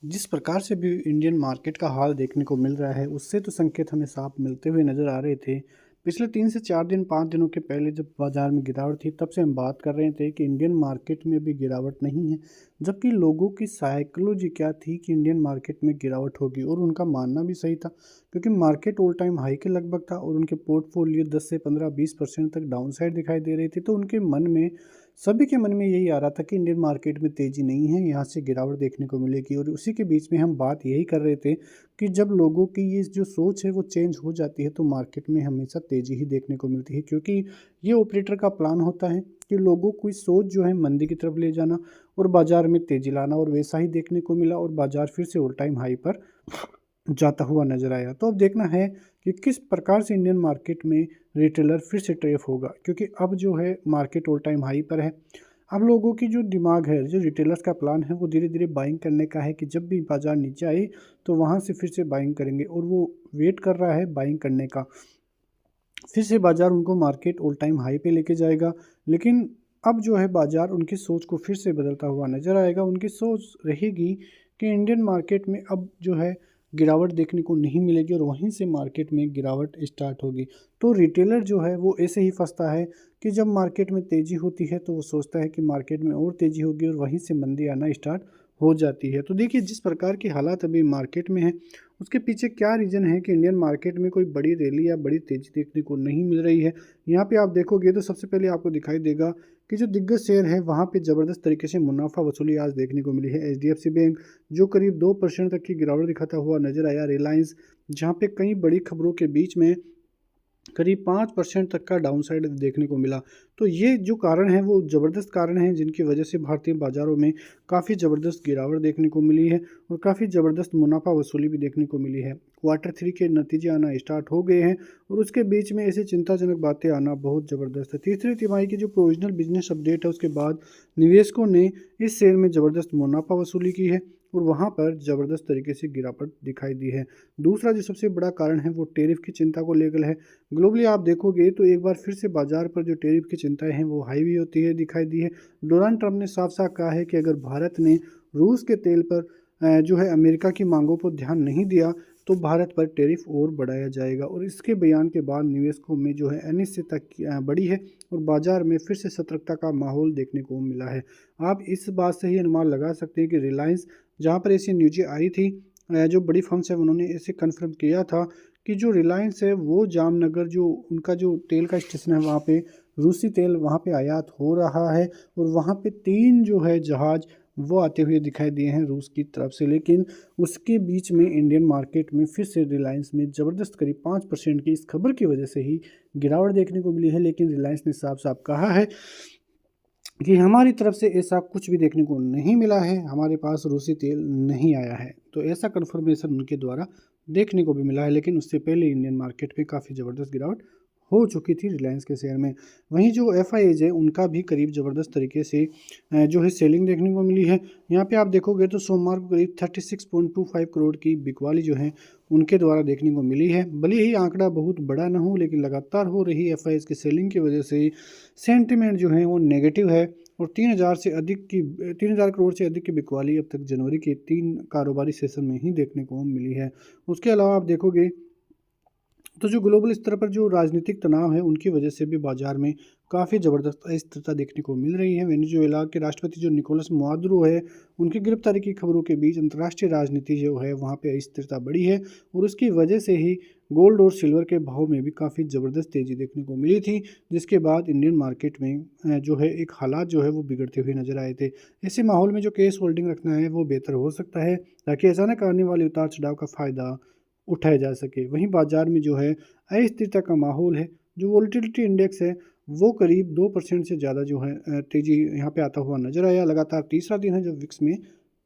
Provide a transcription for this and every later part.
जिस प्रकार से भी इंडियन मार्केट का हाल देखने को मिल रहा है, उससे तो संकेत हमें साफ मिलते हुए नज़र आ रहे थे। पिछले 3 से 4 दिन, 5 दिनों के पहले जब बाज़ार में गिरावट थी, तब से हम बात कर रहे थे कि इंडियन मार्केट में भी गिरावट नहीं है। जबकि लोगों की साइकोलॉजी क्या थी कि इंडियन मार्केट में गिरावट होगी, और उनका मानना भी सही था, क्योंकि मार्केट ऑल टाइम हाई के लगभग था और उनके पोर्टफोलियो 10 से 15-20% तक डाउन साइड दिखाई दे रही थी। तो उनके मन में, सभी के मन में यही आ रहा था कि इंडियन मार्केट में तेज़ी नहीं है, यहाँ से गिरावट देखने को मिलेगी। और उसी के बीच में हम बात यही कर रहे थे कि जब लोगों की ये जो सोच है वो चेंज हो जाती है, तो मार्केट में हमेशा तेज़ी ही देखने को मिलती है, क्योंकि ये ऑपरेटर का प्लान होता है कि लोगों की सोच जो है मंदी की तरफ ले जाना और बाज़ार में तेज़ी लाना, और वैसा ही देखने को मिला और बाज़ार फिर से ऑल टाइम हाई पर जाता हुआ नज़र आया। तो अब देखना है कि किस प्रकार से इंडियन मार्केट में रिटेलर फिर से ट्रेफ होगा, क्योंकि अब जो है मार्केट ऑल टाइम हाई पर है। अब लोगों की जो दिमाग है, जो रिटेलर्स का प्लान है, वो धीरे धीरे बाइंग करने का है कि जब भी बाज़ार नीचे आए तो वहाँ से फिर से बाइंग करेंगे, और वो वेट कर रहा है बाइंग करने का। फिर से बाज़ार उनको मार्केट ऑल टाइम हाई पे लेके जाएगा। लेकिन अब जो है बाज़ार उनकी सोच को फिर से बदलता हुआ नज़र आएगा। उनकी सोच रहेगी कि इंडियन मार्केट में अब जो है गिरावट देखने को नहीं मिलेगी, और वहीं से मार्केट में गिरावट स्टार्ट होगी। तो रिटेलर जो है वो ऐसे ही फंसता है कि जब मार्केट में तेज़ी होती है तो वो सोचता है कि मार्केट में और तेज़ी होगी, और वहीं से मंदी आना स्टार्ट हो जाती है। तो देखिए, जिस प्रकार की हालात अभी मार्केट में है, उसके पीछे क्या रीज़न है कि इंडियन मार्केट में कोई बड़ी रैली या बड़ी तेज़ी देखने को नहीं मिल रही है। यहाँ पे आप देखोगे तो सबसे पहले आपको दिखाई देगा कि जो दिग्गज शेयर है, वहाँ पे ज़बरदस्त तरीके से मुनाफा वसूली आज देखने को मिली है। एचडीएफसी बैंक जो करीब 2% तक की गिरावट दिखाता हुआ नजर आया। रिलायंस, जहाँ पे कई बड़ी खबरों के बीच में करीब 5% तक का डाउनसाइड देखने को मिला। तो ये जो कारण है वो ज़बरदस्त कारण हैं, जिनकी वजह से भारतीय बाज़ारों में काफ़ी ज़बरदस्त गिरावट देखने को मिली है, और काफ़ी ज़बरदस्त मुनाफा वसूली भी देखने को मिली है। क्वार्टर 3 के नतीजे आना स्टार्ट हो गए हैं, और उसके बीच में ऐसी चिंताजनक बातें आना बहुत ज़बरदस्त है। तीसरी तिमाही की जो प्रोविजनल बिजनेस अपडेट है, उसके बाद निवेशकों ने इस शेयर में ज़बरदस्त मुनाफा वसूली की है, और वहाँ पर ज़बरदस्त तरीके से गिरावट दिखाई दी है। दूसरा जो सबसे बड़ा कारण है वो टैरिफ की चिंता को लेकर है। ग्लोबली आप देखोगे तो एक बार फिर से बाजार पर जो टैरिफ की चिंताएं हैं वो हाई भी होती है, दिखाई दी है। डोनाल्ड ट्रंप ने साफ साफ कहा है कि अगर भारत ने रूस के तेल पर जो है अमेरिका की मांगों पर ध्यान नहीं दिया, तो भारत पर टैरिफ और बढ़ाया जाएगा। और इसके बयान के बाद निवेशकों में जो है अनिश्चितता बढ़ी है, और बाजार में फिर से सतर्कता का माहौल देखने को मिला है। आप इस बात से ही अनुमान लगा सकते हैं कि रिलायंस, जहाँ पर ऐसी न्यूज़ें आई थी, जो बड़ी फर्म्स है उन्होंने ऐसे कन्फर्म किया था कि जो रिलायंस है वो जामनगर, जो उनका जो तेल का स्टेशन है, वहाँ पे रूसी तेल वहाँ पे आयात हो रहा है, और वहाँ पे 3 जो है जहाज़ वो आते हुए दिखाई दिए हैं रूस की तरफ से। लेकिन उसके बीच में इंडियन मार्केट में फिर से रिलायंस में ज़बरदस्त करीब 5% की इस खबर की वजह से ही गिरावट देखने को मिली है। लेकिन रिलायंस ने साफ साफ कहा है कि हमारी तरफ से ऐसा कुछ भी देखने को नहीं मिला है, हमारे पास रूसी तेल नहीं आया है। तो ऐसा कन्फर्मेशन उनके द्वारा देखने को भी मिला है। लेकिन उससे पहले इंडियन मार्केट में काफ़ी ज़बरदस्त गिरावट हो चुकी थी रिलायंस के शेयर में। वहीं जो एफआईआईज है, उनका भी करीब ज़बरदस्त तरीके से जो है सेलिंग देखने को मिली है। यहाँ पे आप देखोगे तो सोमवार को करीब 36.25 करोड़ की बिकवाली जो है उनके द्वारा देखने को मिली है। भले ही आंकड़ा बहुत बड़ा ना हो, लेकिन लगातार हो रही एफआईआईज की सेलिंग की वजह से सेंटिमेंट जो है वो नेगेटिव है, और 3000 करोड़ से अधिक की बिकवाली अब तक जनवरी के 3 कारोबारी सेशन में ही देखने को मिली है। उसके अलावा आप देखोगे तो जो ग्लोबल स्तर पर जो राजनीतिक तनाव है, उनकी वजह से भी बाजार में काफ़ी ज़बरदस्त अस्थिरता देखने को मिल रही है। वेनेजुएला के राष्ट्रपति जो निकोलस मादुरो है, उनकी गिरफ्तारी की खबरों के बीच अंतर्राष्ट्रीय राजनीति जो है वहाँ पे अस्थिरता बढ़ी है, और उसकी वजह से ही गोल्ड और सिल्वर के भाव में भी काफ़ी ज़बरदस्त तेज़ी देखने को मिली थी, जिसके बाद इंडियन मार्केट में जो है एक हालात जो है वो बिगड़ते हुए नजर आए थे। ऐसे माहौल में जो कैश होल्डिंग रखना है वो बेहतर हो सकता है, ताकि अचानक आने वाले उतार चढ़ाव का फ़ायदा उठाया जा सके। वहीं बाजार में जो है अस्थिरता का माहौल है, जो वोलेटिलिटी इंडेक्स है वो करीब 2% से ज़्यादा जो है तेज़ी यहाँ पे आता हुआ नजर आया। लगातार तीसरा दिन है जब विक्स में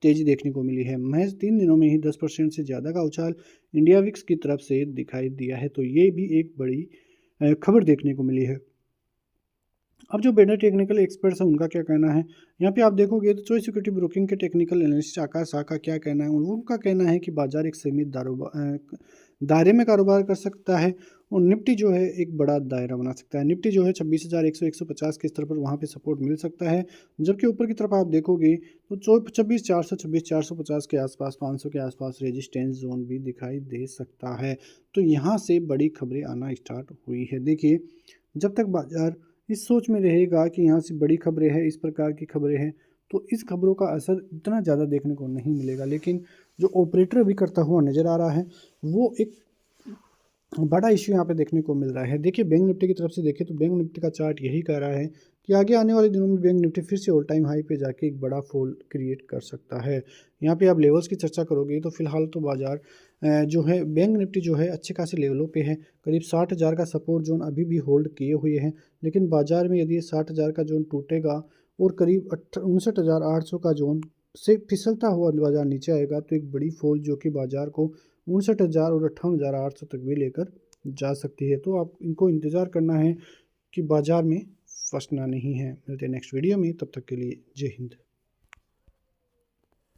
तेज़ी देखने को मिली है। महज 3 दिनों में ही 10% से ज़्यादा का उछाल इंडिया विक्स की तरफ से दिखाई दिया है। तो ये भी एक बड़ी खबर देखने को मिली है। अब जो बेटर टेक्निकल एक्सपर्ट्स हैं उनका क्या कहना है, यहाँ पे आप देखोगे तो चॉइस इक्विटी ब्रोकिंग के टेक्निकल एनालिस्ट आकाश शाह का क्या कहना है। उनका कहना है कि बाजार एक सीमित दायरे में कारोबार कर सकता है और निफ्टी जो है एक बड़ा दायरा बना सकता है। निफ्टी जो है 26,100 150 के स्तर पर वहाँ पे सपोर्ट मिल सकता है, जबकि ऊपर की तरफ आप देखोगे तो 26,400 26,450 के आसपास 500 के आसपास रेजिस्टेंस जोन भी दिखाई दे सकता है। तो यहाँ से बड़ी खबरें आना स्टार्ट हुई है। देखिए, जब तक बाजार इस सोच में रहेगा कि यहाँ से बड़ी खबरें हैं, इस प्रकार की खबरें हैं, तो इस खबरों का असर इतना ज़्यादा देखने को नहीं मिलेगा। लेकिन जो ऑपरेटर अभी करता हुआ नज़र आ रहा है वो एक बड़ा इश्यू यहाँ पे देखने को मिल रहा है। देखिए, बैंक निफ्टी की तरफ से देखें तो बैंक निफ्टी का चार्ट यही कह रहा है कि आगे आने वाले दिनों में बैंक निफ्टी फिर से ऑल टाइम हाई पे जाके एक बड़ा फॉल क्रिएट कर सकता है। यहाँ पे आप लेवल्स की चर्चा करोगे तो फिलहाल तो बाजार जो है बैंक निफ्टी जो है अच्छे खासे लेवलों पे है। करीब 60,000 का सपोर्ट जोन अभी भी होल्ड किए हुए हैं, लेकिन बाजार में यदि 60,000 का जोन टूटेगा और करीब 59,800 का जोन से फिसलता हुआ बाजार नीचे आएगा तो एक बड़ी फॉल जो कि बाजार को 59,000 और 58,800 तक भी लेकर जा सकती है। तो आप इनको इंतज़ार करना है कि बाजार में फंसना नहीं है। मिलते हैं नेक्स्ट वीडियो में, तब तक के लिए जय हिंद।